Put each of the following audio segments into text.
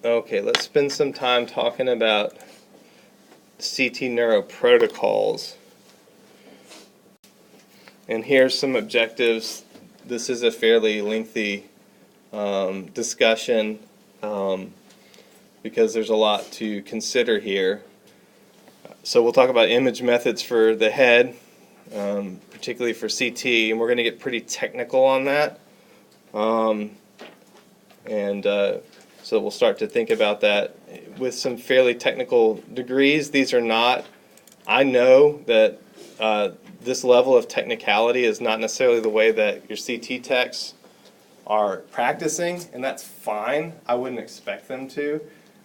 Okay, let's spend some time talking about CT neuro protocols. And here's some objectives. This is a fairly lengthy discussion because there's a lot to consider here. So we'll talk about image methods for the head, particularly for CT, and we're going to get pretty technical on that. So we'll start to think about that with some fairly technical degrees. These are not, I know that this level of technicality is not necessarily the way that your CT techs are practicing, and that's fine. I wouldn't expect them to,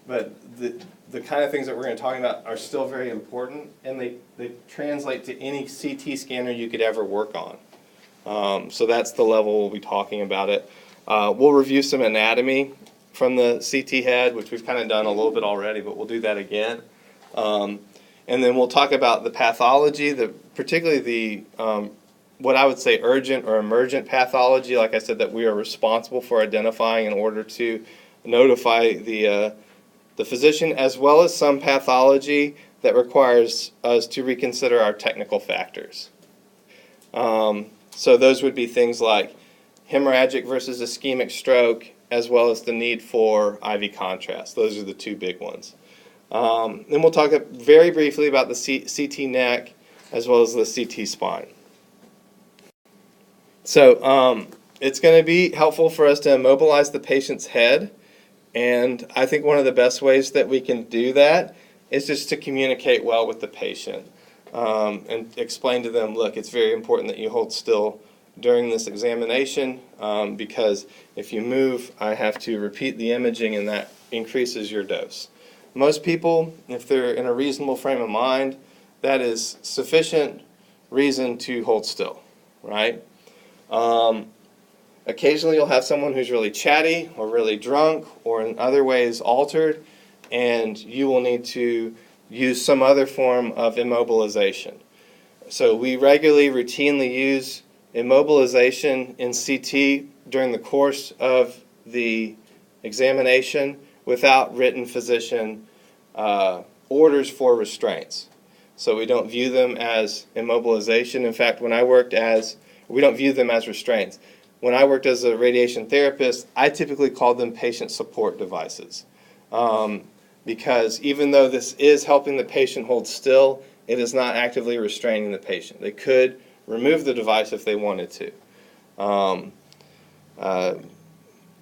but the kind of things that we're going to talk about are still very important, and they translate to any CT scanner you could ever work on. So that's the level we'll be talking about it. We'll review some anatomy from the CT head, which we've kind of done a little bit already, but we'll do that again. And then we'll talk about the pathology, particularly the what I would say urgent or emergent pathology, like I said, that we are responsible for identifying in order to notify the physician, as well as some pathology that requires us to reconsider our technical factors. So those would be things like hemorrhagic versus ischemic stroke, as well as the need for IV contrast. Those are the two big ones. Then we'll talk very briefly about the CT neck as well as the CT spine. So it's going to be helpful for us to immobilize the patient's head, and I think one of the best ways that we can do that is just to communicate well with the patient and explain to them, look, it's very important that you hold still during this examination because if you move, I have to repeat the imaging, and that increases your dose. Most people, if they're in a reasonable frame of mind, that is sufficient reason to hold still, right? Occasionally you'll have someone who's really chatty or really drunk or in other ways altered, and you will need to use some other form of immobilization. So we regularly, routinely use immobilization in CT during the course of the examination without written physician orders for restraints. So we don't view them as immobilization. In fact, we don't view them as restraints. When I worked as a radiation therapist, I typically called them patient support devices. Because even though this is helping the patient hold still, it is not actively restraining the patient. They could remove the device if they wanted to.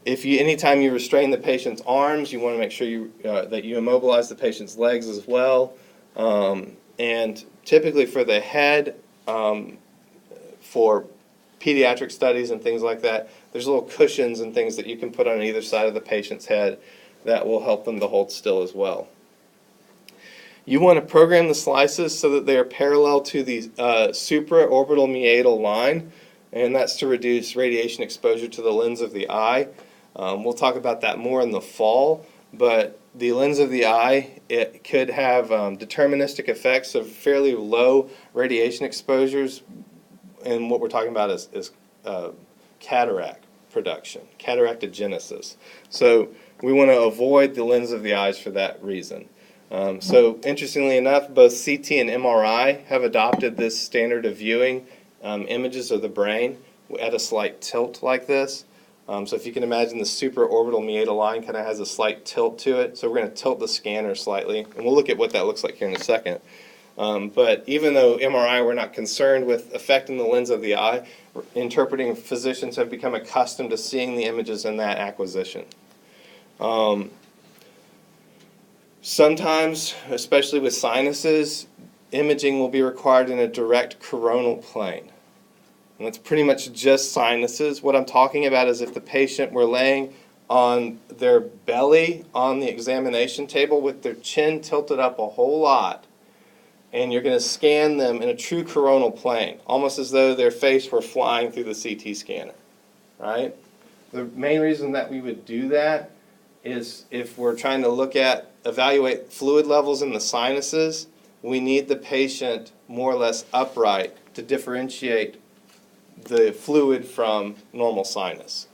Anytime you restrain the patient's arms, you want to make sure that you immobilize the patient's legs as well. And typically for the head, for pediatric studies and things like that, there's little cushions and things that you can put on either side of the patient's head that will help them to hold still as well. You want to program the slices so that they are parallel to the supraorbital meatal line, and that's to reduce radiation exposure to the lens of the eye. We'll talk about that more in the fall, but the lens of the eye, it could have deterministic effects of fairly low radiation exposures, and what we're talking about is cataract production, cataractogenesis. So we want to avoid the lens of the eyes for that reason. So interestingly enough, both CT and MRI have adopted this standard of viewing images of the brain at a slight tilt like this. So if you can imagine the supraorbital meatal line kind of has a slight tilt to it. So we're going to tilt the scanner slightly, and we'll look at what that looks like here in a second. But even though MRI, we're not concerned with affecting the lens of the eye, interpreting physicians have become accustomed to seeing the images in that acquisition. Sometimes, especially with sinuses, imaging will be required in a direct coronal plane. And that's pretty much just sinuses. What I'm talking about is if the patient were laying on their belly on the examination table with their chin tilted up a whole lot, and you're going to scan them in a true coronal plane, almost as though their face were flying through the CT scanner, right? The main reason that we would do that is if we're trying to evaluate fluid levels in the sinuses, we need the patient more or less upright to differentiate the fluid from normal sinus.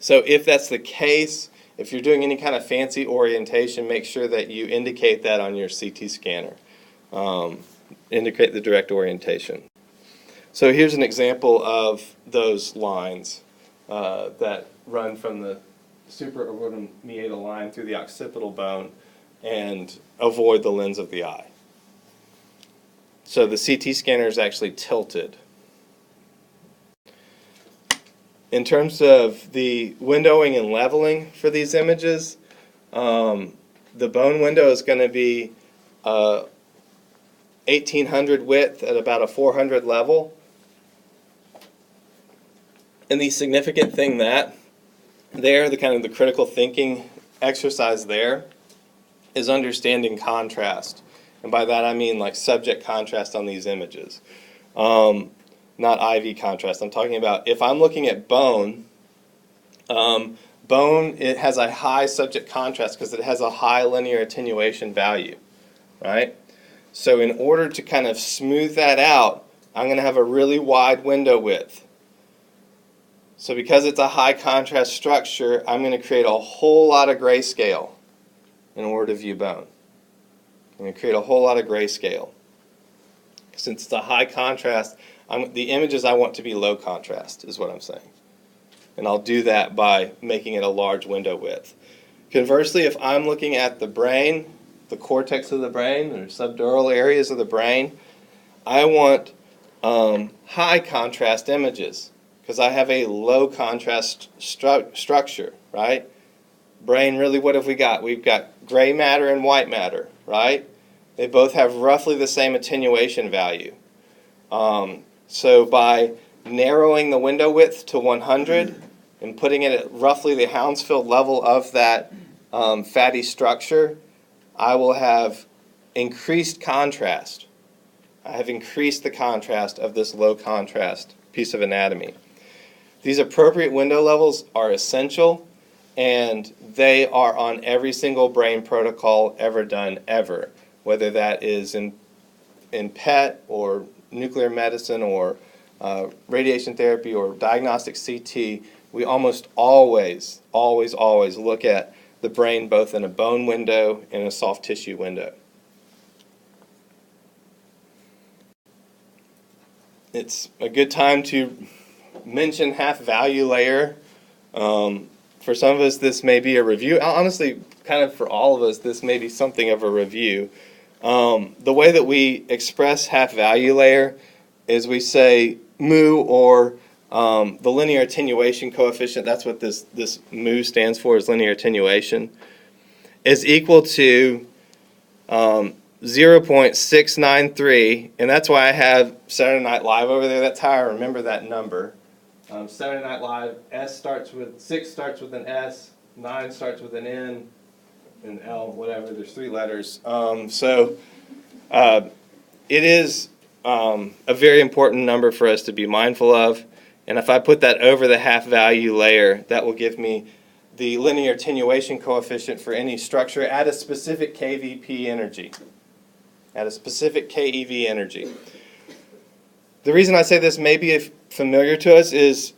So if that's the case, if you're doing any kind of fancy orientation, make sure that you indicate that on your CT scanner. Indicate the direct orientation. So here's an example of those lines that run from the supraorbital meatal line through the occipital bone and avoid the lens of the eye. So the CT scanner is actually tilted. In terms of the windowing and leveling for these images, the bone window is going to be 1800 width at about a 400 level. And the significant thing the kind of the critical thinking exercise there is understanding contrast. And by that I mean like subject contrast on these images. Not IV contrast. I'm talking about if I'm looking at bone, it has a high subject contrast because it has a high linear attenuation value, right? So in order to kind of smooth that out, I'm going to have a really wide window width. So because it's a high contrast structure, I'm going to create a whole lot of grayscale in order to view bone. I'm going to create a whole lot of grayscale. Since it's a high contrast, the images I want to be low contrast is what I'm saying. And I'll do that by making it a large window width. Conversely, if I'm looking at the brain, the cortex of the brain, or subdural areas of the brain, I want high contrast images because I have a low contrast structure, right? Brain, really, what have we got? We've got gray matter and white matter, right? They both have roughly the same attenuation value. So by narrowing the window width to 100 and putting it at roughly the Hounsfield level of that fatty structure, I will have increased contrast. I have increased the contrast of this low contrast piece of anatomy. These appropriate window levels are essential, and they are on every single brain protocol ever done ever, whether that is in PET or nuclear medicine or radiation therapy or diagnostic CT. We almost always look at the brain both in a bone window and a soft tissue window. It's a good time to mention half value layer. For some of us, this may be a review. Honestly, kind of for all of us, this may be something of a review. The way that we express half value layer is we say mu, or the linear attenuation coefficient, that's what this mu stands for, is linear attenuation, is equal to 0.693, and that's why I have Saturday Night Live over there. That's how I remember that number. Saturday Night Live, 6 starts with an S, 9 starts with an N, and L, whatever, there's 3 letters. So it is a very important number for us to be mindful of, and if I put that over the half value layer, that will give me the linear attenuation coefficient for any structure at a specific kVp energy. At a specific keV energy. The reason I say this may be familiar to us is,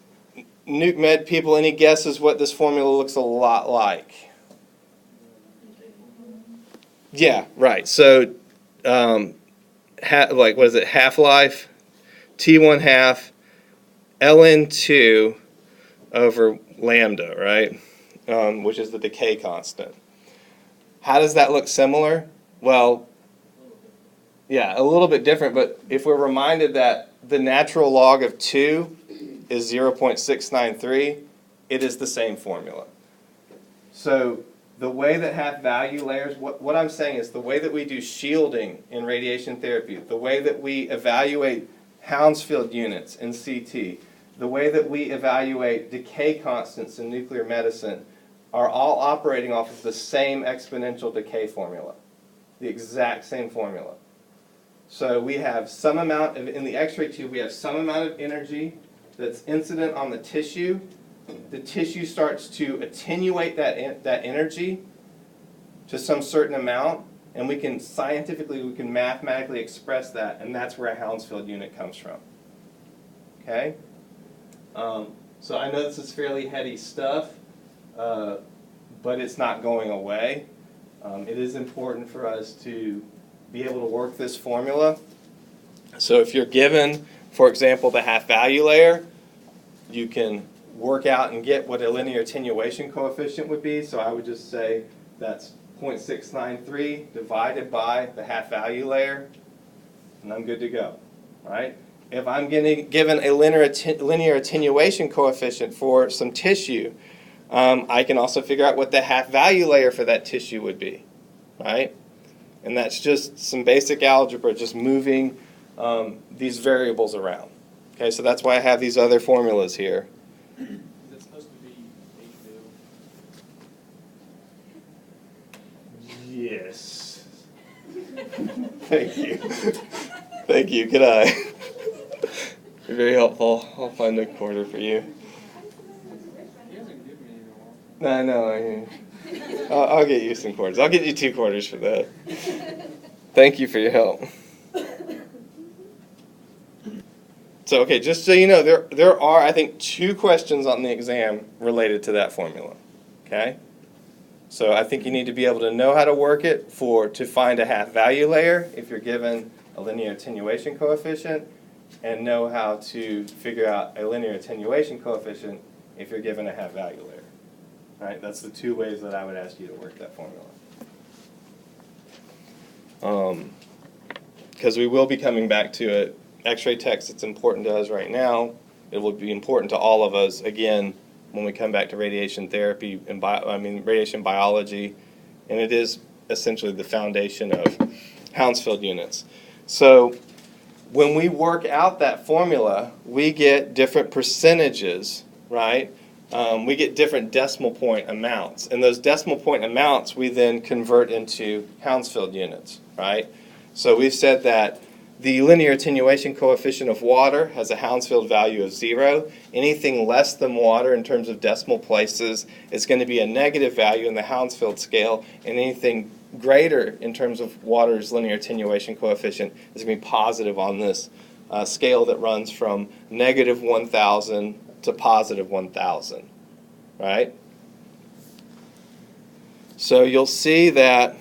nuke med people, any guesses what this formula looks a lot like? Yeah, right. So, what is it? Half-life, T1 half, ln2 over lambda, right? Which is the decay constant. How does that look similar? Well, yeah, a little bit different, but if we're reminded that the natural log of 2 is 0.693, it is the same formula. So the way that half value layers, what I'm saying is the way that we do shielding in radiation therapy, the way that we evaluate Hounsfield units in CT, the way that we evaluate decay constants in nuclear medicine are all operating off of the same exponential decay formula, the exact same formula. So we have some amount of, in the X-ray tube, we have some amount of energy that's incident on the tissue. The tissue starts to attenuate that energy to some certain amount, and we can mathematically express that, and that's where a Hounsfield unit comes from. Okay? So I know this is fairly heady stuff. but it's not going away. It is important for us to be able to work this formula. So if you're given, for example, the half value layer, you can work out and get what a linear attenuation coefficient would be. So I would just say that's 0.693 divided by the half value layer, and I'm good to go, right? If I'm given a linear attenuation coefficient for some tissue, I can also figure out what the half value layer for that tissue would be, right? And that's just some basic algebra, just moving these variables around. Okay, so that's why I have these other formulas here. Is it supposed to be H2? Yes. Thank you. Thank you. Good eye. You're very helpful. I'll find a quarter for you. He hasn't given me any more. No, no. I'll get you some quarters. I'll get you 2 quarters for that. Thank you for your help. So, okay, just so you know, there are, I think, 2 questions on the exam related to that formula. Okay? So I think you need to be able to know how to work it to find a half value layer if you're given a linear attenuation coefficient, and know how to figure out a linear attenuation coefficient if you're given a half value layer. All right? That's the 2 ways that I would ask you to work that formula. Because we will be coming back to it. X-ray text, it's important to us right now. It will be important to all of us, again, when we come back to radiation therapy and radiation biology. And it is essentially the foundation of Hounsfield units. So when we work out that formula, we get different percentages, right? We get different decimal point amounts. And those decimal point amounts we then convert into Hounsfield units, right? So we've said that the linear attenuation coefficient of water has a Hounsfield value of 0. Anything less than water in terms of decimal places is going to be a negative value in the Hounsfield scale, and anything greater in terms of water's linear attenuation coefficient is going to be positive on this scale that runs from negative 1,000 to positive 1,000, right? So you'll see that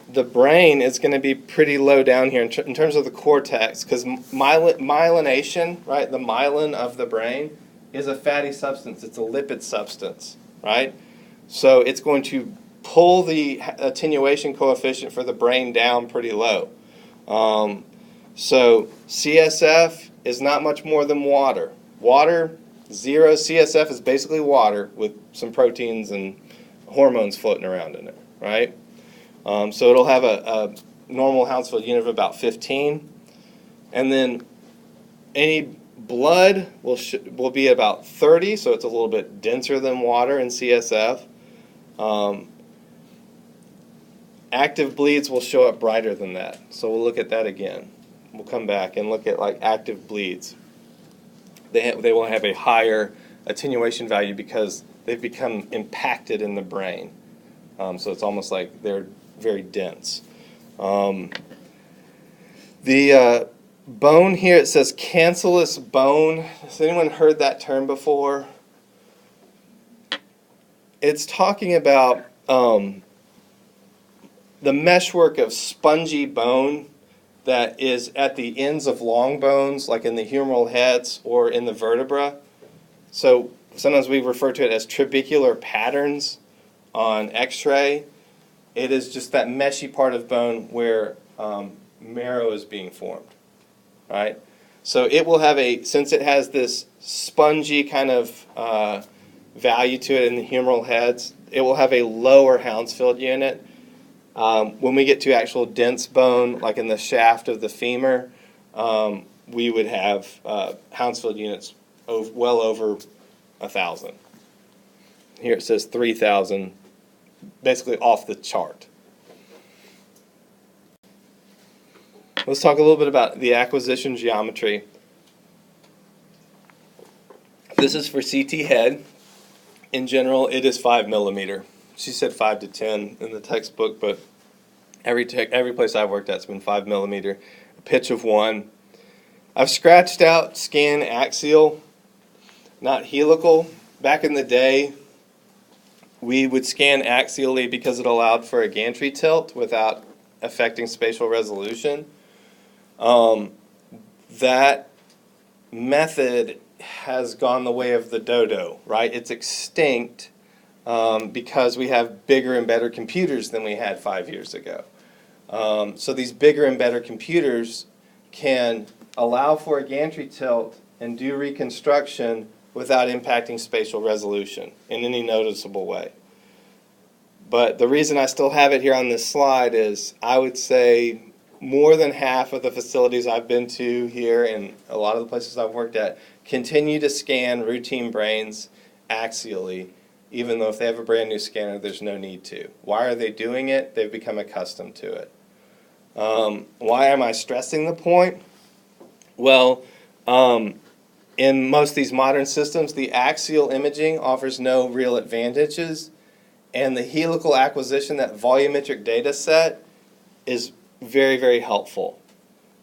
the brain is going to be pretty low down here in terms of the cortex, because myelination, right, the myelin of the brain is a fatty substance. It's a lipid substance, right? So it's going to pull the attenuation coefficient for the brain down pretty low. So CSF is not much more than water. Water, 0. CSF is basically water with some proteins and hormones floating around in it, right? So it'll have a normal Hounsfield unit of about 15. And then any blood will be about 30, so it's a little bit denser than water in CSF. Active bleeds will show up brighter than that. So we'll look at that again. We'll come back and look at like active bleeds. They will have a higher attenuation value because they've become impacted in the brain. So it's almost like they're very dense. The bone here, it says cancellous bone. Has anyone heard that term before? It's talking about the meshwork of spongy bone that is at the ends of long bones, like in the humeral heads or in the vertebra. So sometimes we refer to it as trabecular patterns on X-ray. It is just that meshy part of bone where marrow is being formed, right? So it will have since it has this spongy kind of value to it in the humeral heads, it will have a lower Hounsfield unit. When we get to actual dense bone, like in the shaft of the femur, we would have Hounsfield units well over 1,000. Here it says 3,000. Basically off the chart. Let's talk a little bit about the acquisition geometry. This is for CT head. In general, it is 5 millimeter. She said 5 to 10 in the textbook, but every place I've worked at has been 5 millimeter. A pitch of 1. I've scratched out scan axial, not helical. back in the day, we would scan axially because it allowed for a gantry tilt without affecting spatial resolution. That method has gone the way of the dodo, right? It's extinct because we have bigger and better computers than we had 5 years ago. So these bigger and better computers can allow for a gantry tilt and do reconstruction without impacting spatial resolution in any noticeable way. But the reason I still have it here on this slide is I would say more than half of the facilities I've been to here and a lot of the places I've worked at continue to scan routine brains axially, even though if they have a brand new scanner, there's no need to. Why are they doing it? They've become accustomed to it. Why am I stressing the point? Well, in most of these modern systems, the axial imaging offers no real advantages, and the helical acquisition, that volumetric data set, is very, very helpful.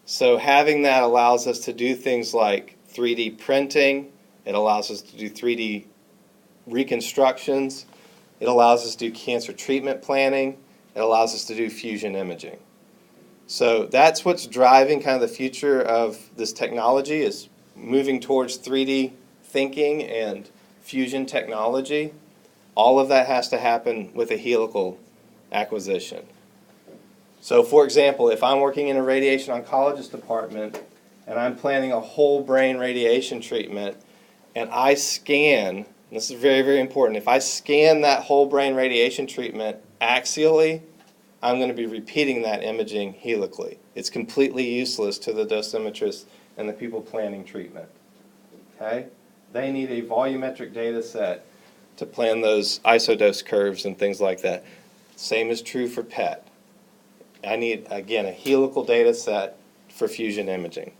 So having that allows us to do things like 3D printing. It allows us to do 3D reconstructions. It allows us to do cancer treatment planning. It allows us to do fusion imaging. So that's what's driving kind of the future of this technology, is moving towards 3D thinking and fusion technology. All of that has to happen with a helical acquisition. So for example, if I'm working in a radiation oncologist department and I'm planning a whole brain radiation treatment and I scan, and this is very, very important, if I scan that whole brain radiation treatment axially, I'm going to be repeating that imaging helically. It's completely useless to the dosimetrists and the people planning treatment. Okay? They need a volumetric data set to plan those isodose curves and things like that. Same is true for PET. I need, again, a helical data set for fusion imaging.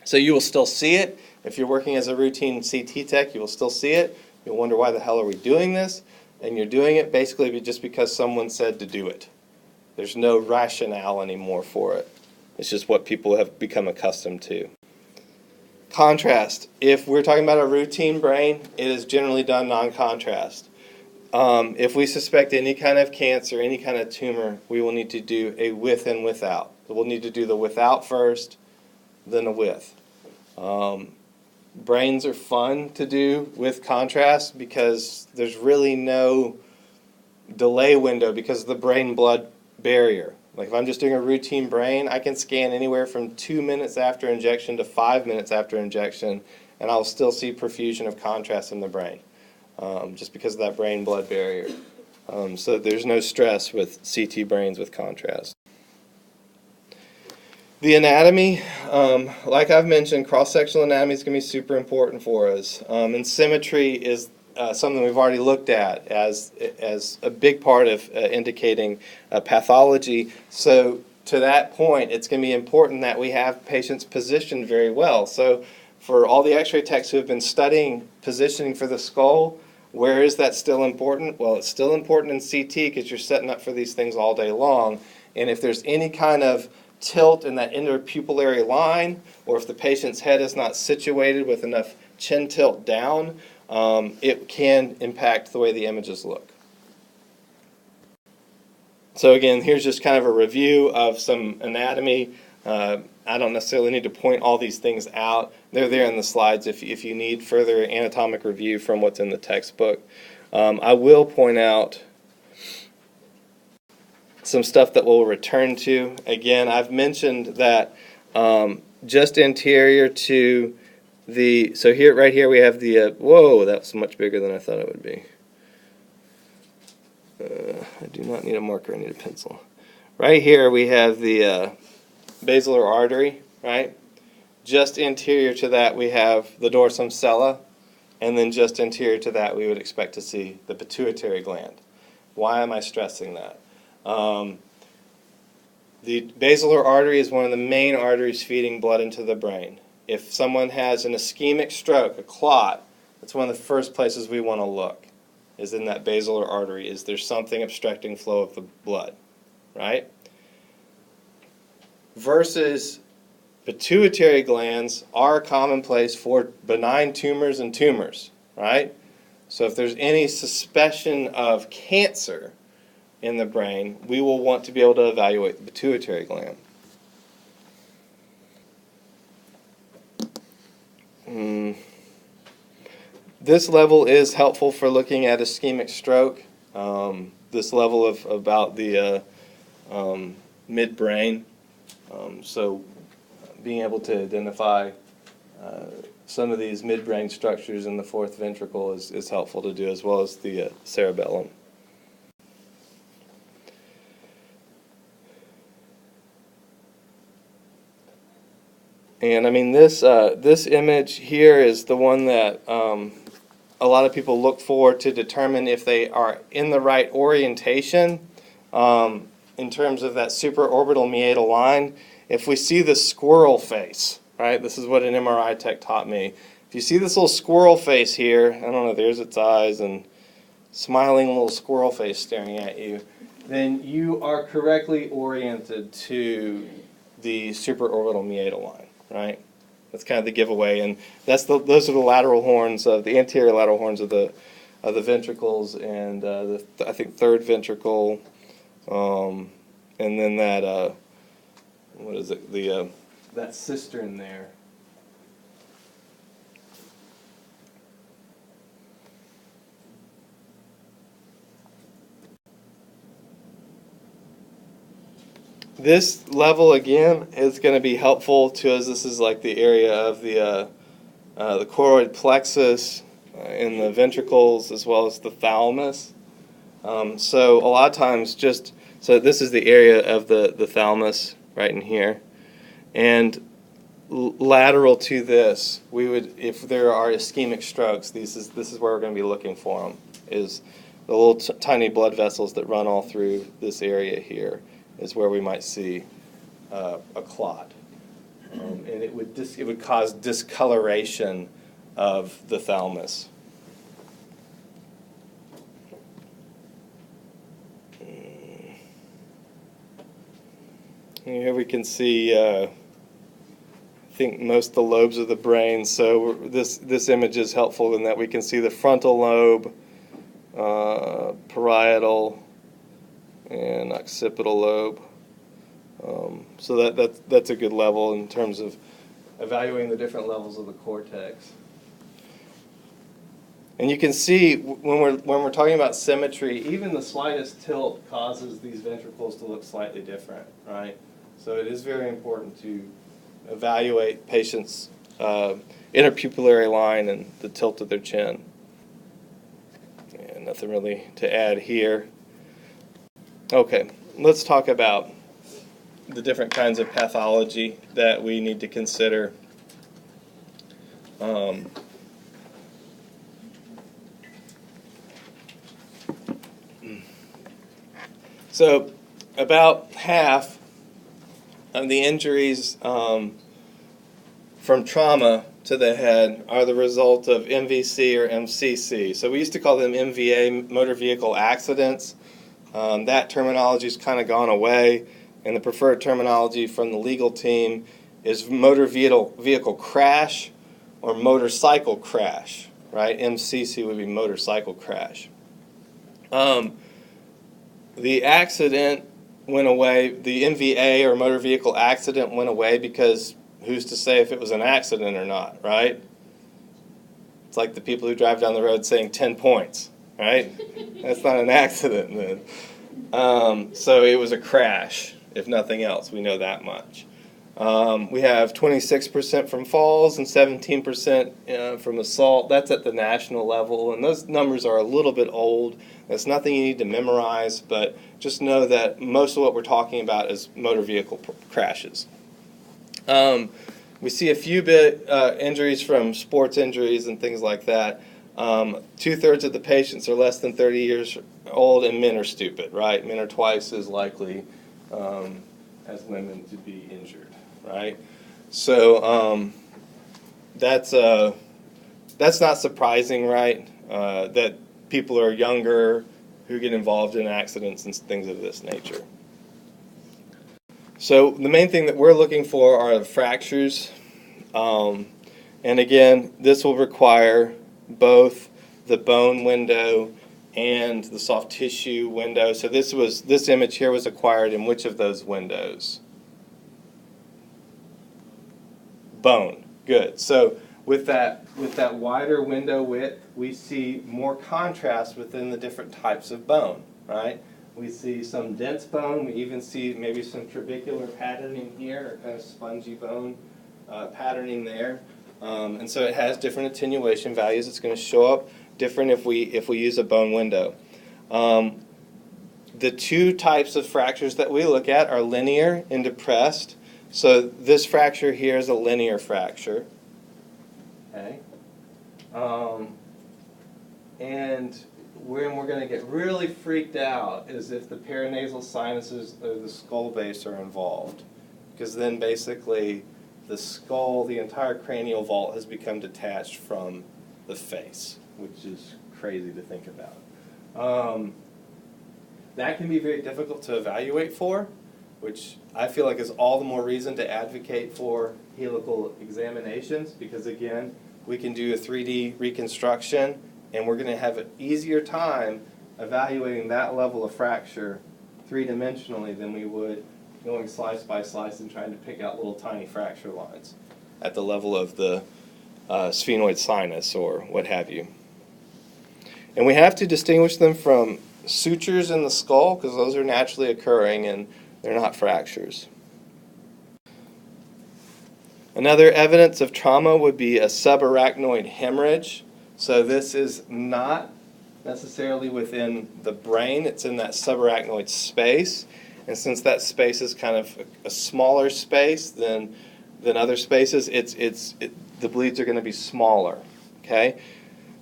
So you will still see it. If you're working as a routine CT tech, you will still see it. You'll wonder, why the hell are we doing this? And you're doing it basically just because someone said to do it. There's no rationale anymore for it. It's just what people have become accustomed to. Contrast. If we're talking about a routine brain, it is generally done non-contrast. If we suspect any kind of cancer, any kind of tumor, we will need to do a with and without. So we'll need to do the without first, then a with. Brains are fun to do with contrast because there's really no delay window because of the brain-blood barrier. Like if I'm just doing a routine brain, I can scan anywhere from 2 minutes after injection to 5 minutes after injection, and I'll still see perfusion of contrast in the brain, just because of that brain-blood barrier. So there's no stress with CT brains with contrast. The anatomy, like I've mentioned, cross-sectional anatomy is going to be super important for us. And symmetry is something we've already looked at as a big part of indicating pathology. So to that point, it's going to be important that we have patients positioned very well. So for all the x-ray techs who have been studying positioning for the skull, where is that still important? Well, it's still important in CT because you're setting up for these things all day long. And if there's any kind of tilt in that interpupillary line, or if the patient's head is not situated with enough chin tilt down, it can impact the way the images look. So again, here's just kind of a review of some anatomy. I don't necessarily need to point all these things out. They're there in the slides if you need further anatomic review from what's in the textbook. I will point out some stuff that we'll return to. Again, I've mentioned that just anterior to the, so here, right here we have the, whoa, that's much bigger than I thought it would be. I do not need a marker, I need a pencil. Right here we have the basilar artery, right? Just anterior to that we have the dorsum sella, and then just anterior to that we would expect to see the pituitary gland. Why am I stressing that? The basilar artery is one of the main arteries feeding blood into the brain. If someone has an ischemic stroke, a clot, that's one of the first places we want to look, is in that basilar artery. Is there something obstructing flow of the blood, right? Versus pituitary glands are commonplace for benign tumors and tumors, right? So if there's any suspicion of cancer in the brain, we will want to be able to evaluate the pituitary gland. This level is helpful for looking at ischemic stroke. This level of about the midbrain. So being able to identify some of these midbrain structures in the fourth ventricle is helpful to do, as well as the cerebellum. And I mean, this image here is the one that a lot of people look for to determine if they are in the right orientation in terms of that supraorbital meatal line. If we see the squirrel face, right? This is what an MRI tech taught me. If you see this little squirrel face here, I don't know, there's its eyes and smiling little squirrel face staring at you, then you are correctly oriented to the supraorbital meatal line, right? That's kind of the giveaway, and those are the lateral horns of the anterior lateral horns of the ventricles, and I think third ventricle, and then that what is it? That cistern there. This level again is going to be helpful to us. This is like the area of the choroid plexus in the ventricles, as well as the thalamus. So a lot of times, so this is the area of the thalamus right in here, and lateral to this, we would, if there are ischemic strokes, this is where we're going to be looking for them. Is the little tiny blood vessels that run all through this area here is where we might see a clot, and it would cause discoloration of the thalamus. And here we can see, I think, most of the lobes of the brain. So this image is helpful in that we can see the frontal lobe, parietal, and occipital lobe. So that's a good level in terms of evaluating the different levels of the cortex. And you can see when we're talking about symmetry, even the slightest tilt causes these ventricles to look slightly different, right? So it is very important to evaluate patients' interpupillary line and the tilt of their chin. And nothing really to add here. Okay, let's talk about the different kinds of pathology that we need to consider. So about half of the injuries from trauma to the head are the result of MVC or MCC. So we used to call them MVA, motor vehicle accidents. That terminology has kind of gone away, and the preferred terminology from the legal team is motor vehicle crash or motorcycle crash, right? MCC would be motorcycle crash. The accident went away, the MVA or motor vehicle accident went away because who's to say if it was an accident or not, right? It's like the people who drive down the road saying 10 points, right? That's not an accident then. So it was a crash, if nothing else. We know that much. We have 26% from falls and 17% from assault. That's at the national level, and those numbers are a little bit old. That's nothing you need to memorize, but just know that most of what we're talking about is motor vehicle crashes. We see a few bit injuries from sports injuries and things like that. 2/3 of the patients are less than 30 years old, and men are stupid, right? Men are twice as likely as women to be injured, right? So that's not surprising, right? That people are younger who get involved in accidents and things of this nature. So the main thing that we're looking for are fractures. And again, this will require both the bone window and the soft tissue window. So this image here was acquired in which of those windows? Bone. Good. So with that wider window width, we see more contrast within the different types of bone, right? We see some dense bone. We even see maybe some trabecular patterning here, or kind of spongy bone patterning there. And so it has different attenuation values. It's going to show up different if we use a bone window. The two types of fractures that we look at are linear and depressed. So this fracture here is a linear fracture. Okay. And when we're going to get really freaked out is if the paranasal sinuses or the skull base are involved. Because then basically the skull, the entire cranial vault has become detached from the face, which is crazy to think about. That can be very difficult to evaluate for, which I feel like is all the more reason to advocate for helical examinations, because again, we can do a 3D reconstruction and we're going to have an easier time evaluating that level of fracture three-dimensionally than we would going slice by slice and trying to pick out little tiny fracture lines at the level of the sphenoid sinus or what have you. And we have to distinguish them from sutures in the skull because those are naturally occurring and they're not fractures. Another evidence of trauma would be a subarachnoid hemorrhage. So this is not necessarily within the brain, it's in that subarachnoid space. And since that space is kind of a smaller space than other spaces, the bleeds are going to be smaller. Okay?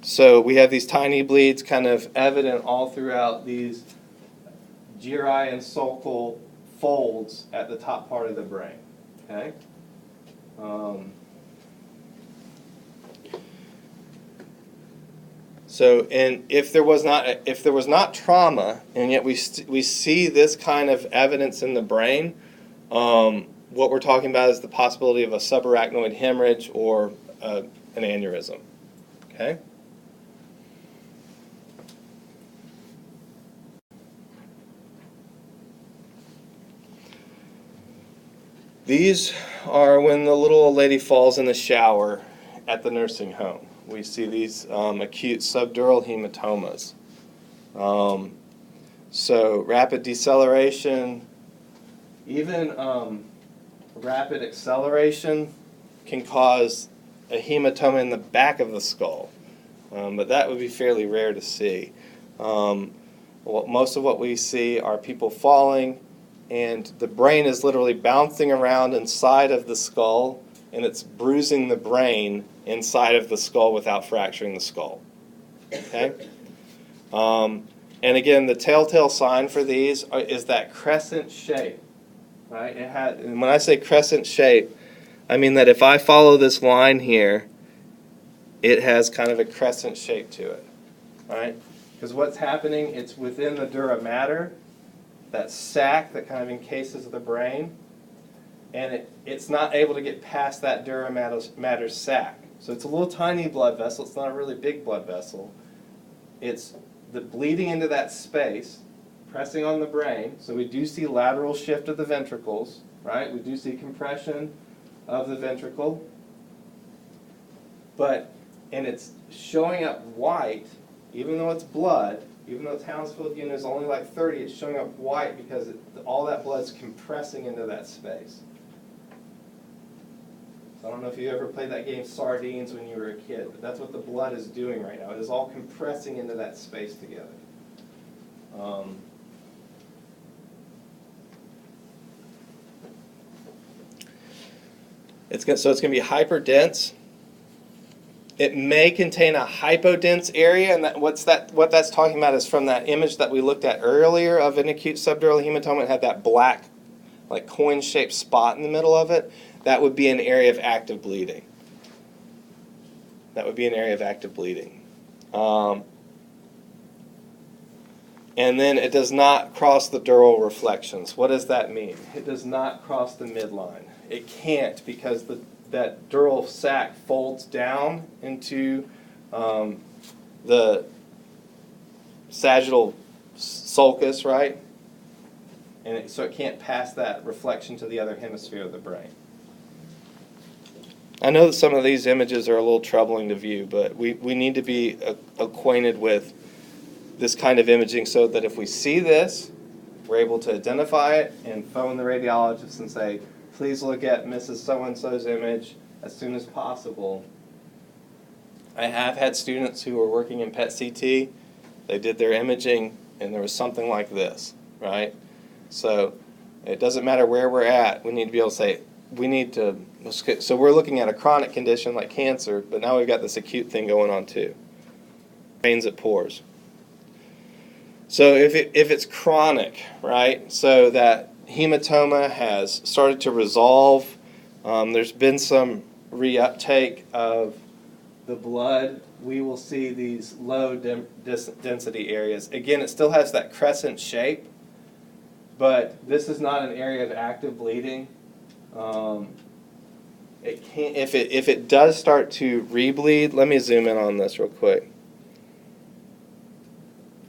So we have these tiny bleeds kind of evident all throughout these gyri and sulcal folds at the top part of the brain. Okay? So, and if there was not trauma, and yet we see this kind of evidence in the brain, what we're talking about is the possibility of a subarachnoid hemorrhage or an aneurysm. Okay. These are when the little old lady falls in the shower at the nursing home. We see these acute subdural hematomas. So rapid deceleration, even rapid acceleration can cause a hematoma in the back of the skull. But that would be fairly rare to see. Most of what we see are people falling, and the brain is literally bouncing around inside of the skull, and it's bruising the brain inside of the skull without fracturing the skull. Okay? And again, the telltale sign for these is that crescent shape. Right? And when I say crescent shape, I mean that if I follow this line here, it has kind of a crescent shape to it. Right? Because what's happening, it's within the dura mater, that sac that kind of encases the brain, and it's not able to get past that dura mater sac. So it's a little tiny blood vessel. It's not a really big blood vessel. It's the bleeding into that space, pressing on the brain. So we do see lateral shift of the ventricles, right? We do see compression of the ventricle. And it's showing up white, even though it's blood. Even though its Hounsfield unit is only like 30, it's showing up white because all that blood's compressing into that space. So I don't know if you ever played that game Sardines when you were a kid, but that's what the blood is doing right now. It is all compressing into that space together. So it's going to be hyperdense. It may contain a hypodense area, and what that's talking about is from that image that we looked at earlier of an acute subdural hematoma. It had that black, like coin-shaped spot in the middle of it. That would be an area of active bleeding. That would be an area of active bleeding. And then it does not cross the dural reflections. What does that mean? It does not cross the midline. It can't because that dural sac folds down into the sagittal sulcus, right? And so it can't pass that reflection to the other hemisphere of the brain. I know that some of these images are a little troubling to view, but we need to be acquainted with this kind of imaging so that if we see this, we're able to identify it and phone the radiologist and say, please look at Mrs. So-and-so's image as soon as possible. I have had students who were working in PET-CT. They did their imaging, and there was something like this, right? So it doesn't matter where we're at. We need to be able to say, so we're looking at a chronic condition like cancer, but now we've got this acute thing going on too. Rains at pores. So if it's chronic, right, so that hematoma has started to resolve, there's been some reuptake of the blood, we will see these low density areas. Again, it still has that crescent shape, but this is not an area of active bleeding. It can't, if it does start to rebleed, let me zoom in on this real quick.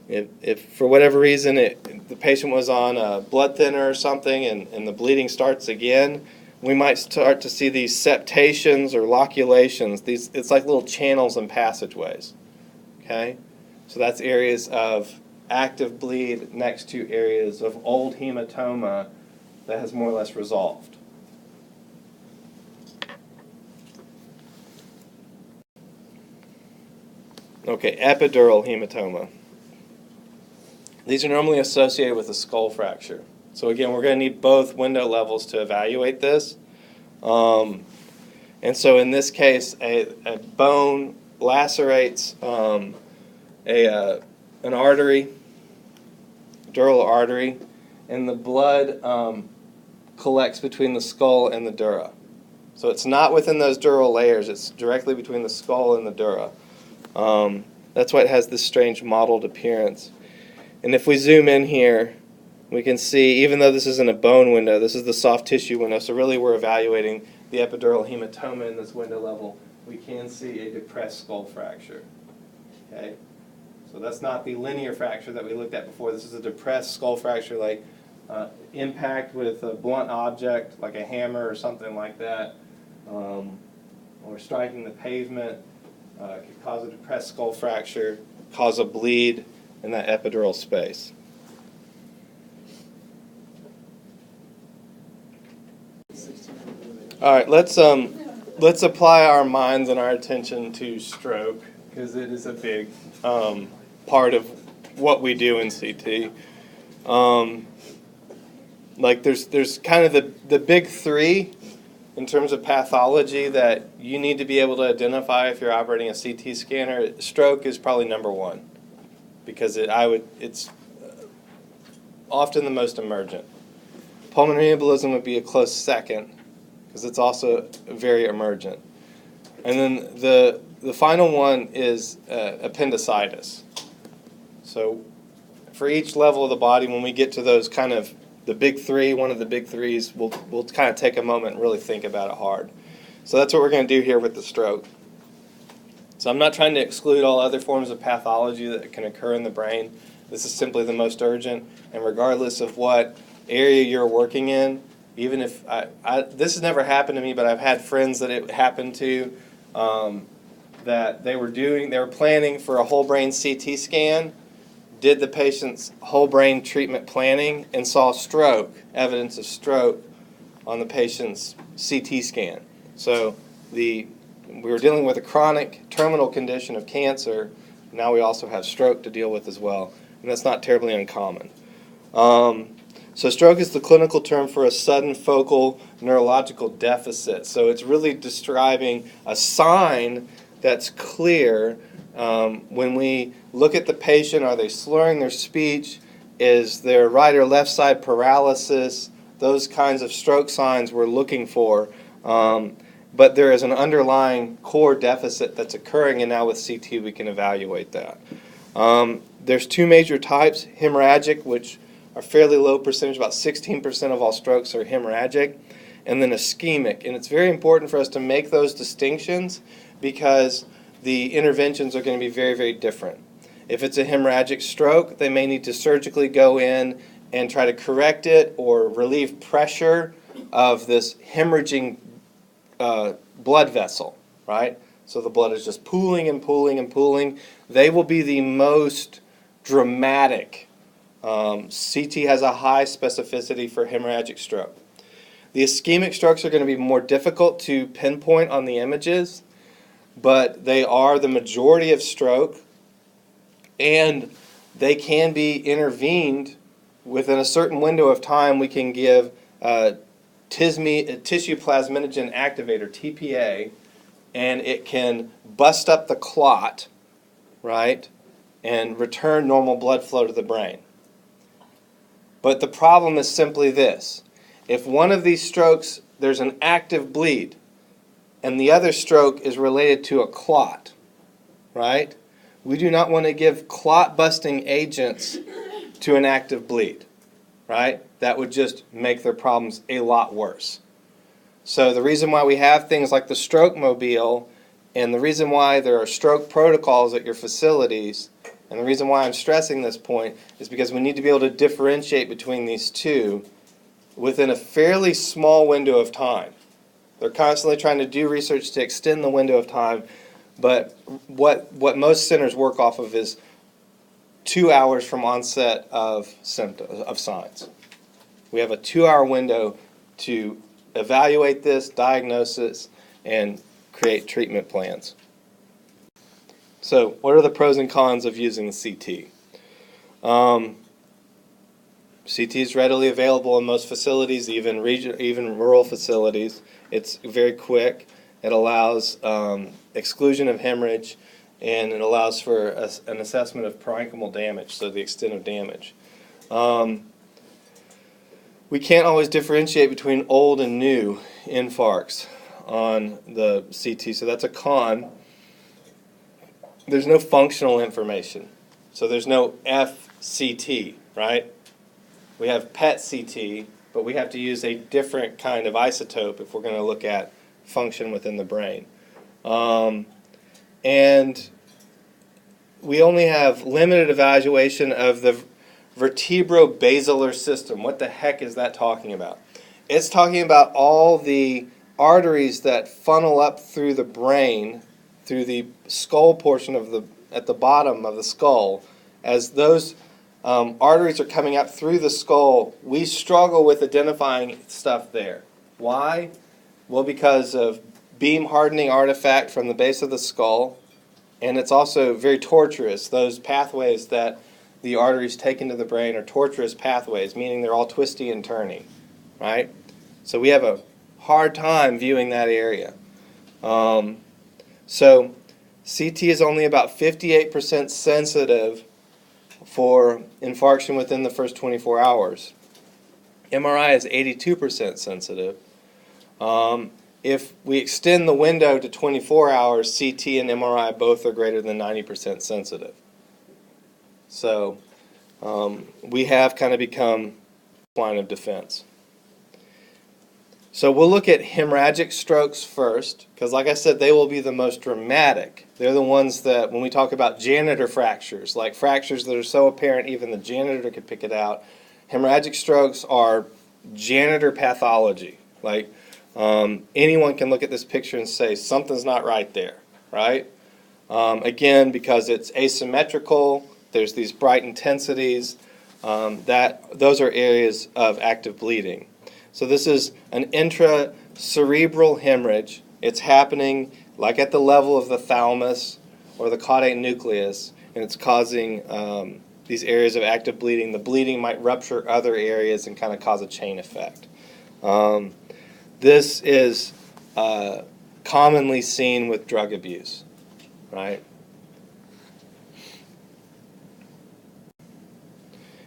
If for whatever reason the patient was on a blood thinner or something and the bleeding starts again, we might start to see these septations or loculations. It's like little channels and passageways. Okay? So that's areas of active bleed next to areas of old hematoma that has more or less resolved. Okay, epidural hematoma. These are normally associated with a skull fracture. So again, we're going to need both window levels to evaluate this. And so in this case, a bone lacerates an artery, dural artery, and the blood collects between the skull and the dura. So it's not within those dural layers, it's directly between the skull and the dura. That's why it has this strange mottled appearance. And if we zoom in here, we can see, even though this isn't a bone window, this is the soft tissue window, so really we're evaluating the epidural hematoma in this window level. We can see a depressed skull fracture. Okay? So that's not the linear fracture that we looked at before. This is a depressed skull fracture, like impact with a blunt object, like a hammer or something like that, or striking the pavement could cause a depressed skull fracture, cause a bleed in that epidural space. All right, let's apply our minds and our attention to stroke, because it is a big part of what we do in CT. Like there's kind of the big three in terms of pathology that you need to be able to identify if you're operating a CT scanner. Stroke is probably number one, because it's often the most emergent. Pulmonary embolism would be a close second, because it's also very emergent. And then the final one is appendicitis. So for each level of the body, when we get to those kind of the big three, one of the big threes, we'll kind of take a moment and really think about it hard. So that's what we're going to do here with the stroke. So I'm not trying to exclude all other forms of pathology that can occur in the brain. This is simply the most urgent, and regardless of what area you're working in, even if this has never happened to me, but I've had friends that it happened to, that they were planning for a whole brain CT scan, did the patient's whole brain treatment planning, and saw stroke, evidence of stroke on the patient's CT scan. So we were dealing with a chronic terminal condition of cancer. Now we also have stroke to deal with as well, and that's not terribly uncommon. So stroke is the clinical term for a sudden focal neurological deficit. So it's really describing a sign that's clear when we look at the patient. Are they slurring their speech? Is their right or left side paralysis? Those kinds of stroke signs we're looking for. But there is an underlying core deficit that's occurring, and now with CT we can evaluate that. There's two major types: hemorrhagic, which are fairly low percentage, about 16% of all strokes are hemorrhagic, and then ischemic. And it's very important for us to make those distinctions, because the interventions are going to be very, very different. If it's a hemorrhagic stroke, they may need to surgically go in and try to correct it or relieve pressure of this hemorrhaging blood vessel, right? So the blood is just pooling and pooling and pooling. They will be the most dramatic. CT has a high specificity for hemorrhagic stroke. The ischemic strokes are going to be more difficult to pinpoint on the images, but they are the majority of stroke, and they can be intervened within a certain window of time. We can give tissue plasminogen activator, TPA, and it can bust up the clot, right, and return normal blood flow to the brain. But the problem is simply this. If one of these strokes, there's an active bleed, and the other stroke is related to a clot, right? We do not want to give clot-busting agents to an active bleed, right? That would just make their problems a lot worse. So the reason why we have things like the stroke mobile, and the reason why there are stroke protocols at your facilities, and the reason why I'm stressing this point is because we need to be able to differentiate between these two within a fairly small window of time. They're constantly trying to do research to extend the window of time, but what most centers work off of is 2 hours from onset of symptoms, of signs. We have a 2-hour window to evaluate this, diagnose this, and create treatment plans. So what are the pros and cons of using the CT? CT is readily available in most facilities, even rural facilities. It's very quick. It allows exclusion of hemorrhage, and it allows for an assessment of parenchymal damage, so the extent of damage. We can't always differentiate between old and new infarcts on the CT, so that's a con. There's no functional information, so there's no FCT, right? We have PET-CT, but we have to use a different kind of isotope if we're going to look at function within the brain. And we only have limited evaluation of the vertebrobasilar system. What the heck is that talking about? It's talking about all the arteries that funnel up through the brain, through the skull portion of at the bottom of the skull. As those arteries are coming up through the skull, we struggle with identifying stuff there. Why? Well, because of beam hardening artifact from the base of the skull, and it's also very tortuous. Those pathways that the arteries take into the brain are tortuous pathways, meaning they're all twisty and turny, right? So we have a hard time viewing that area. So CT is only about 58% sensitive for infarction within the first 24 hours. MRI is 82% sensitive. If we extend the window to 24 hours, CT and MRI both are greater than 90% sensitive. So we have kind of become line of defense. So we'll look at hemorrhagic strokes first, because like I said, they will be the most dramatic. They're the ones that, when we talk about janitor fractures, like fractures that are so apparent even the janitor could pick it out, hemorrhagic strokes are janitor pathology. Like anyone can look at this picture and say something's not right there, right? Again, because it's asymmetrical, there's these bright intensities, those are areas of active bleeding. So this is an intracerebral hemorrhage. It's happening like at the level of the thalamus or the caudate nucleus, and it's causing these areas of active bleeding. The bleeding might rupture other areas and kind of cause a chain effect. This is commonly seen with drug abuse, right?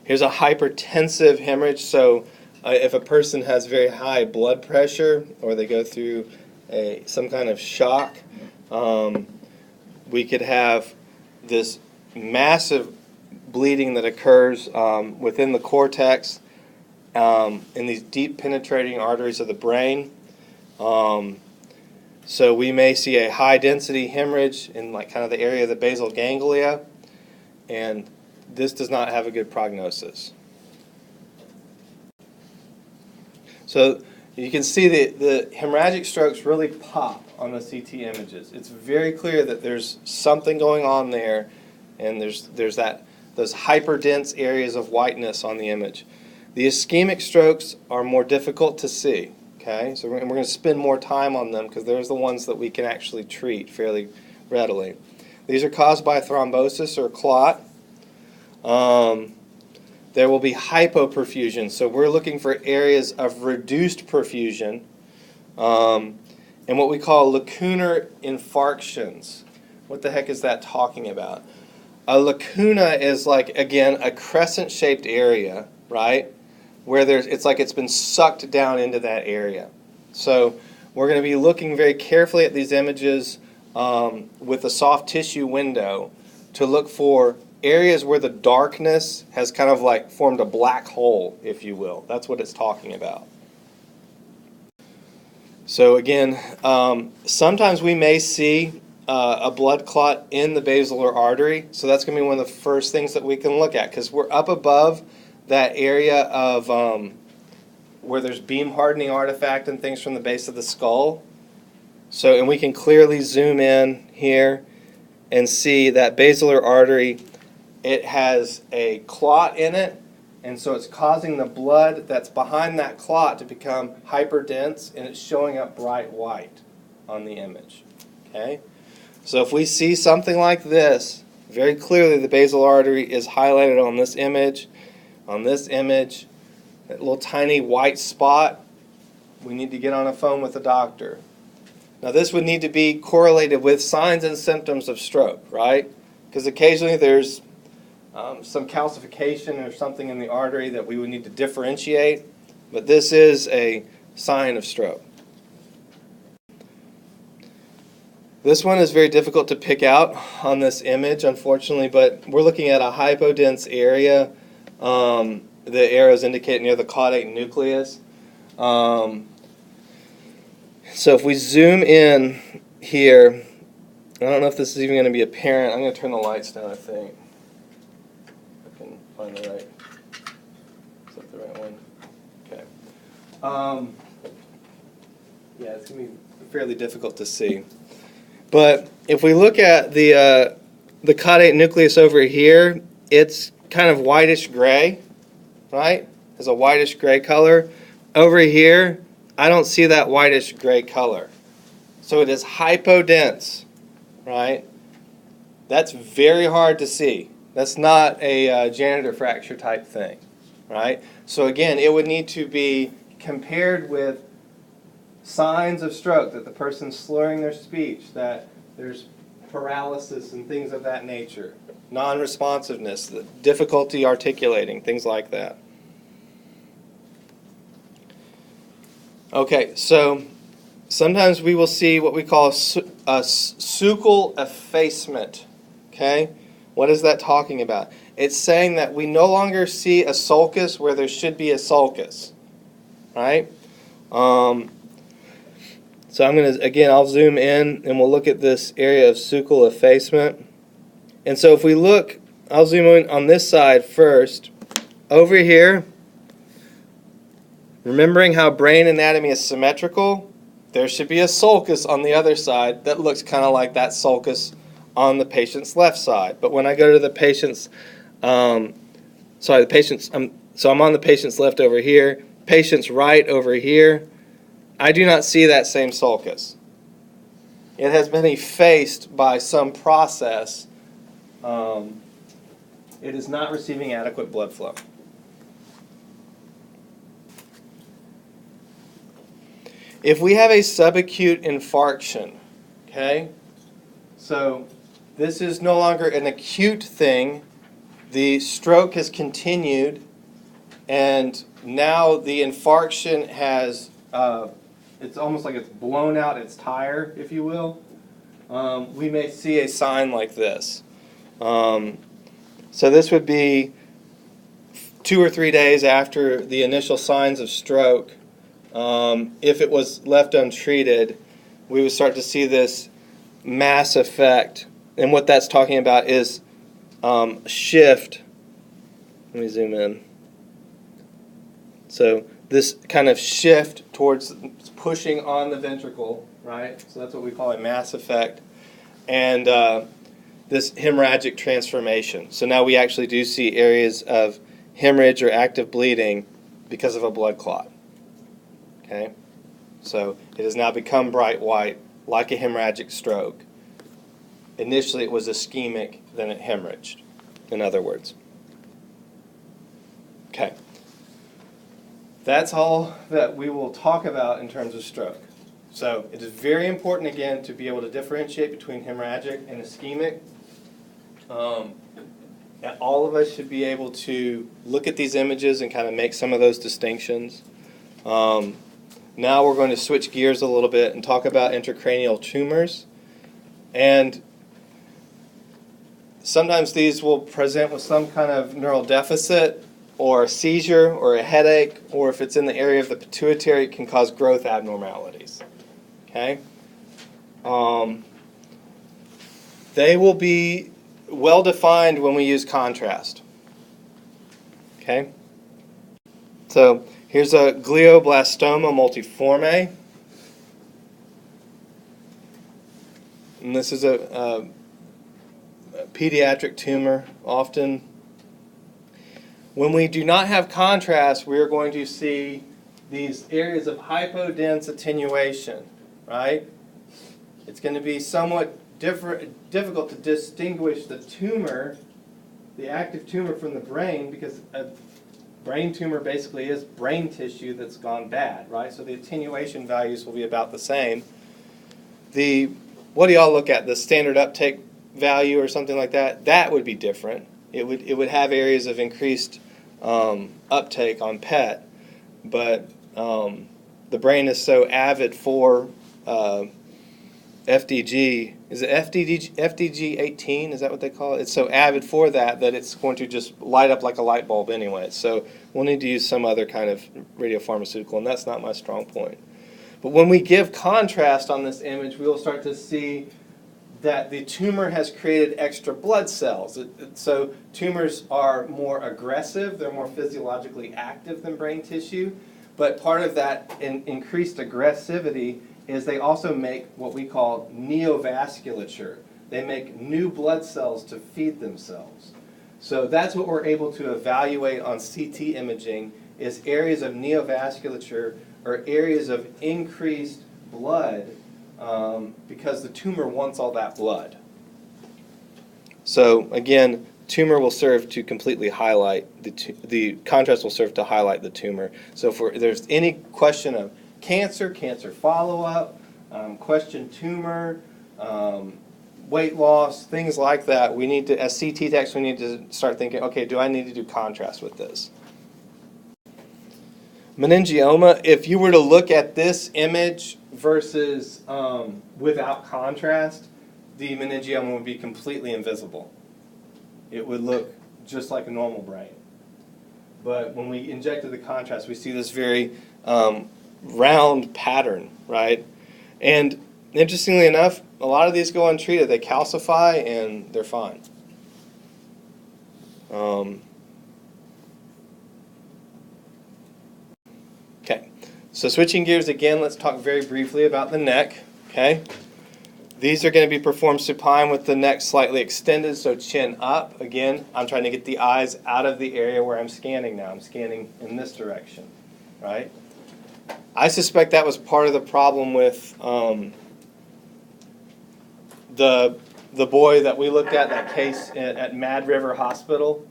Here's a hypertensive hemorrhage. So if a person has very high blood pressure or they go through some kind of shock, we could have this massive bleeding that occurs within the cortex in these deep penetrating arteries of the brain. So we may see a high density hemorrhage in like kind of the area of the basal ganglia, and this does not have a good prognosis. So you can see the hemorrhagic strokes really pop on the CT images. It's very clear that there's something going on there, and there's those hyperdense areas of whiteness on the image. The ischemic strokes are more difficult to see. Okay, so we're going to spend more time on them because there's the ones that we can actually treat fairly readily. These are caused by thrombosis or clot. There will be hypoperfusion, so we're looking for areas of reduced perfusion, and what we call lacunar infarctions. What the heck is that talking about? A lacuna is like, again, a crescent-shaped area, right, where it's like it's been sucked down into that area. So we're going to be looking very carefully at these images with a soft tissue window to look for areas where the darkness has kind of like formed a black hole, if you will. That's what it's talking about. So again, sometimes we may see a blood clot in the basilar artery, so that's going to be one of the first things that we can look at because we're up above that area of where there's beam hardening artifact and things from the base of the skull. So, and we can clearly zoom in here and see that basilar artery. It has a clot in it, and so it's causing the blood that's behind that clot to become hyperdense, and it's showing up bright white on the image. Okay? So if we see something like this, very clearly the basal artery is highlighted on this image. On this image, that little tiny white spot, we need to get on a phone with the doctor. Now this would need to be correlated with signs and symptoms of stroke, right? Because occasionally there's some calcification or something in the artery that we would need to differentiate, but this is a sign of stroke. This one is very difficult to pick out on this image, unfortunately, but we're looking at a hypodense area. The arrows indicate near the caudate nucleus. So if we zoom in here, I don't know if this is even going to be apparent. I'm going to turn the lights down, I think. I can find the right. Is that the right one? Okay. Yeah, it's going to be fairly difficult to see. But if we look at the caudate nucleus over here, it's kind of whitish gray, right? Has a whitish gray color. Over here, I don't see that whitish gray color. So it is hypodense, right? That's very hard to see. That's not a janitor fracture type thing, right? So again, it would need to be compared with signs of stroke, that the person's slurring their speech, that there's paralysis and things of that nature, non-responsiveness, the difficulty articulating, things like that. Okay, so sometimes we will see what we call a sucal effacement. Okay, what is that talking about? It's saying that we no longer see a sulcus where there should be a sulcus, right? So I'm going to, again, I'll zoom in and we'll look at this area of sucal effacement. And so if we look, I'll zoom in on this side first. Over here, remembering how brain anatomy is symmetrical, there should be a sulcus on the other side that looks kind of like that sulcus on the patient's left side. But when I go to the patient's, so I'm on the patient's left over here, patient's right over here, I do not see that same sulcus. It has been effaced by some process. It is not receiving adequate blood flow. If we have a subacute infarction, okay, so this is no longer an acute thing. The stroke has continued, and now the infarction has, it's almost like it's blown out its tire, if you will. We may see a sign like this. So this would be 2 or 3 days after the initial signs of stroke. If it was left untreated, we would start to see this mass effect. And what that's talking about is shift. Let me zoom in. So this kind of shift towards pushing on the ventricle, right? So that's what we call a mass effect. And this hemorrhagic transformation. So now we actually do see areas of hemorrhage or active bleeding because of a blood clot. Okay? So it has now become bright white, like a hemorrhagic stroke. Initially it was ischemic, then it hemorrhaged, in other words. Okay. That's all that we will talk about in terms of stroke. So it is very important, again, to be able to differentiate between hemorrhagic and ischemic. And all of us should be able to look at these images and kind of make some of those distinctions. Now we're going to switch gears a little bit and talk about intracranial tumors. And sometimes these will present with some kind of neural deficit or a seizure or a headache, or if it's in the area of the pituitary, it can cause growth abnormalities. Okay? They will be well defined when we use contrast. Okay? So here's a Glioblastoma Multiforme. And this is a pediatric tumor often. When we do not have contrast, we are going to see these areas of hypodense attenuation, right? It's going to be somewhat difficult to distinguish the tumor, the active tumor, from the brain, because a brain tumor basically is brain tissue that's gone bad, right? So the attenuation values will be about the same. What do y'all look at? The standard uptake value or something like that? That would be different. It would have areas of increased uptake on PET, but the brain is so avid for FDG. Is it FDG 18? Is that what they call it? It's so avid for that it's going to just light up like a light bulb anyway. So we'll need to use some other kind of radiopharmaceutical, and that's not my strong point. But when we give contrast on this image, we will start to see that the tumor has created extra blood cells. So tumors are more aggressive, they're more physiologically active than brain tissue, but part of that increased aggressivity is they also make what we call neovasculature. They make new blood cells to feed themselves. So that's what we're able to evaluate on CT imaging, is areas of neovasculature or areas of increased blood because the tumor wants all that blood. So again, tumor will serve to completely highlight, the contrast will serve to highlight the tumor. So if there's any question of cancer follow-up, question tumor, weight loss, things like that, we need to, as CT techs, we need to start thinking, okay, do I need to do contrast with this? Meningioma, if you were to look at this image versus without contrast, the meningioma would be completely invisible. It would look just like a normal brain. But when we injected the contrast, we see this very round pattern, right? And interestingly enough, a lot of these go untreated. They calcify and they're fine. Okay, so switching gears again, let's talk very briefly about the neck. Okay, these are going to be performed supine with the neck slightly extended, so chin up. Again, I'm trying to get the eyes out of the area where I'm scanning now. I'm scanning in this direction, right? I suspect that was part of the problem with the boy that we looked at, that case at Mad River Hospital.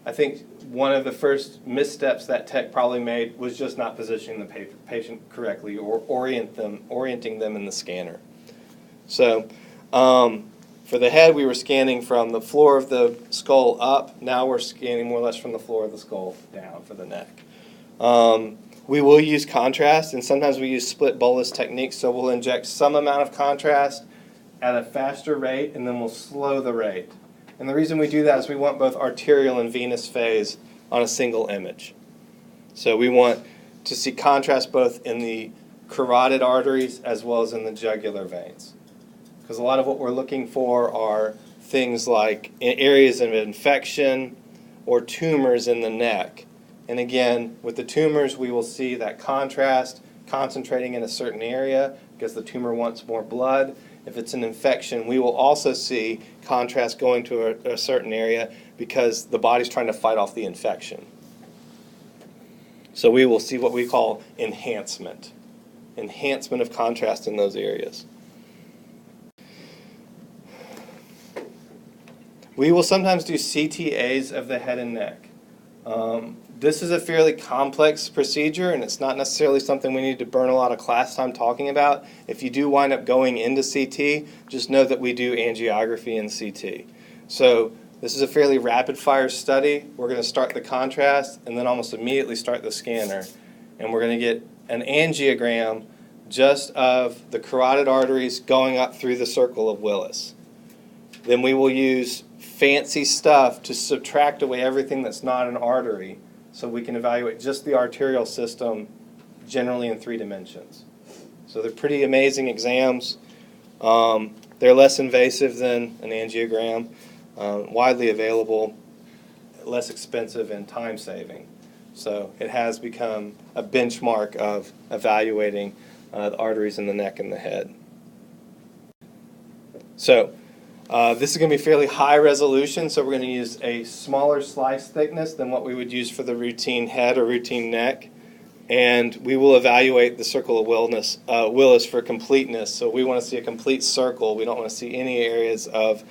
I think one of the first missteps that tech probably made was just not positioning the patient correctly or orienting them in the scanner. So for the head, we were scanning from the floor of the skull up. Now we're scanning more or less from the floor of the skull down for the neck. We will use contrast, and sometimes we use split bolus techniques, so we'll inject some amount of contrast at a faster rate, and then we'll slow the rate. And the reason we do that is we want both arterial and venous phase on a single image. So we want to see contrast both in the carotid arteries as well as in the jugular veins. Because a lot of what we're looking for are things like areas of infection or tumors in the neck. And again, with the tumors, we will see that contrast concentrating in a certain area because the tumor wants more blood. If it's an infection, we will also see contrast going to a certain area because the body's trying to fight off the infection. So we will see what we call enhancement of contrast in those areas. We will sometimes do CTAs of the head and neck. This is a fairly complex procedure, and it's not necessarily something we need to burn a lot of class time talking about. If you do wind up going into CT, just know that we do angiography in CT. So this is a fairly rapid-fire study. We're going to start the contrast and then almost immediately start the scanner. And we're going to get an angiogram just of the carotid arteries going up through the circle of Willis. Then we will use fancy stuff to subtract away everything that's not an artery so we can evaluate just the arterial system generally in 3 dimensions. So they're pretty amazing exams. They're less invasive than an angiogram, widely available, less expensive, and time-saving. So it has become a benchmark of evaluating the arteries in the neck and the head. So this is going to be fairly high resolution, so we're going to use a smaller slice thickness than what we would use for the routine head or routine neck. And we will evaluate the circle of Willis for completeness. So we want to see a complete circle. We don't want to see any areas of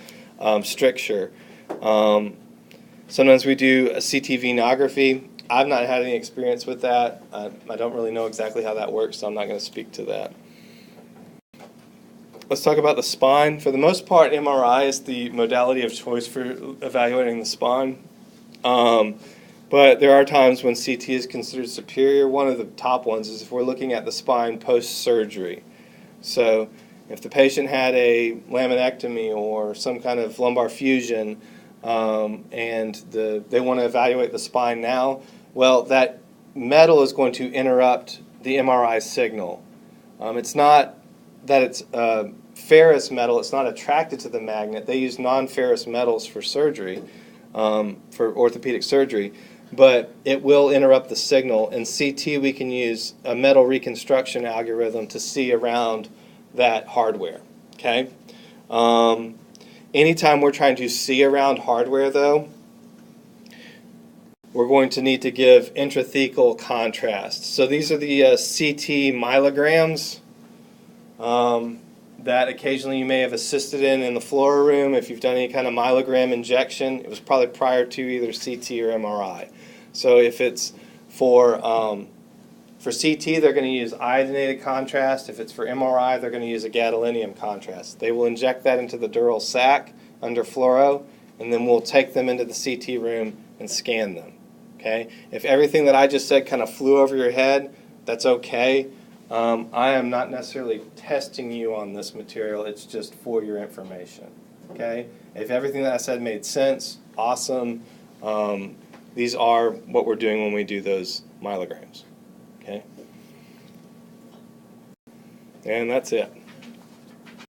stricture. Sometimes we do a CT venography. I've not had any experience with that. I don't really know exactly how that works, so I'm not going to speak to that. Let's talk about the spine. For the most part, MRI is the modality of choice for evaluating the spine. But there are times when CT is considered superior. One of the top ones is if we're looking at the spine post-surgery. So if the patient had a laminectomy or some kind of lumbar fusion and they want to evaluate the spine now, well, that metal is going to interrupt the MRI signal. It's not that it's ferrous metal. It's not attracted to the magnet. They use non-ferrous metals for surgery, for orthopedic surgery, but it will interrupt the signal. In CT, we can use a metal reconstruction algorithm to see around that hardware. Okay. Anytime we're trying to see around hardware, though, we're going to need to give intrathecal contrast. So these are the CT myelograms that occasionally you may have assisted in the Flora room. If you've done any kind of myelogram injection, it was probably prior to either CT or MRI. So if it's for CT, they're going to use iodinated contrast. If it's for MRI, they're going to use a gadolinium contrast. They will inject that into the dural sac under fluoro, and then we'll take them into the CT room and scan them. Okay? If everything that I just said kind of flew over your head, that's okay. I am not necessarily testing you on this material. It's just for your information. Okay? If everything that I said made sense, awesome. These are what we're doing when we do those myelograms. Okay? And that's it.